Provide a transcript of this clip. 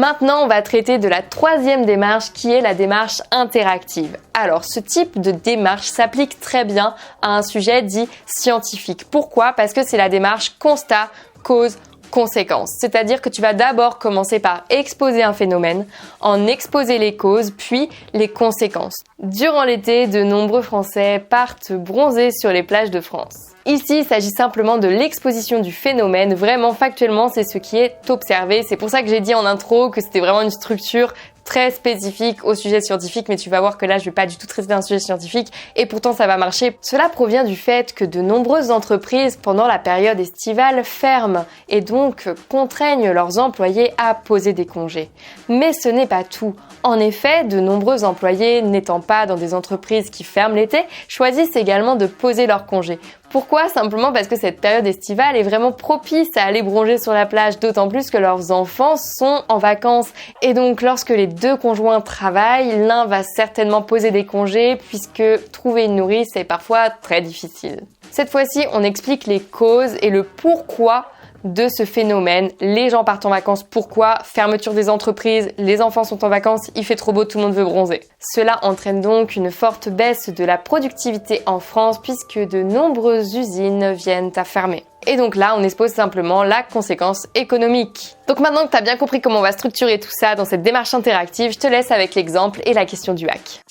Maintenant, on va traiter de la troisième démarche qui est la démarche interactive. Alors, ce type de démarche s'applique très bien à un sujet dit scientifique. Pourquoi ? Parce que c'est la démarche constat, cause, conséquence. C'est-à-dire que tu vas d'abord commencer par exposer un phénomène, en exposer les causes, puis les conséquences. Durant l'été, de nombreux Français partent bronzer sur les plages de France. Ici, il s'agit simplement de l'exposition du phénomène. Vraiment, factuellement, c'est ce qui est observé. C'est pour ça que j'ai dit en intro que c'était vraiment une structure très spécifique au sujet scientifique, mais tu vas voir que là, je vais pas du tout traiter d'un sujet scientifique et pourtant ça va marcher. Cela provient du fait que de nombreuses entreprises, pendant la période estivale, ferment et donc contraignent leurs employés à poser des congés. Mais ce n'est pas tout. En effet, de nombreux employés, n'étant pas dans des entreprises qui ferment l'été, choisissent également de poser leurs congés. Pourquoi ? Simplement parce que cette période estivale est vraiment propice à aller bronzer sur la plage, d'autant plus que leurs enfants sont en vacances. Et donc, lorsque les deux conjoints travaillent, l'un va certainement poser des congés puisque trouver une nourrice est parfois très difficile. Cette fois-ci, on explique les causes et le pourquoi de ce phénomène. Les gens partent en vacances, pourquoi ? Fermeture des entreprises, les enfants sont en vacances, il fait trop beau, tout le monde veut bronzer. Cela entraîne donc une forte baisse de la productivité en France puisque de nombreuses usines viennent à fermer. Et donc là, on expose simplement la conséquence économique. Donc maintenant que tu as bien compris comment on va structurer tout ça dans cette démarche interactive, je te laisse avec l'exemple et la question du hack.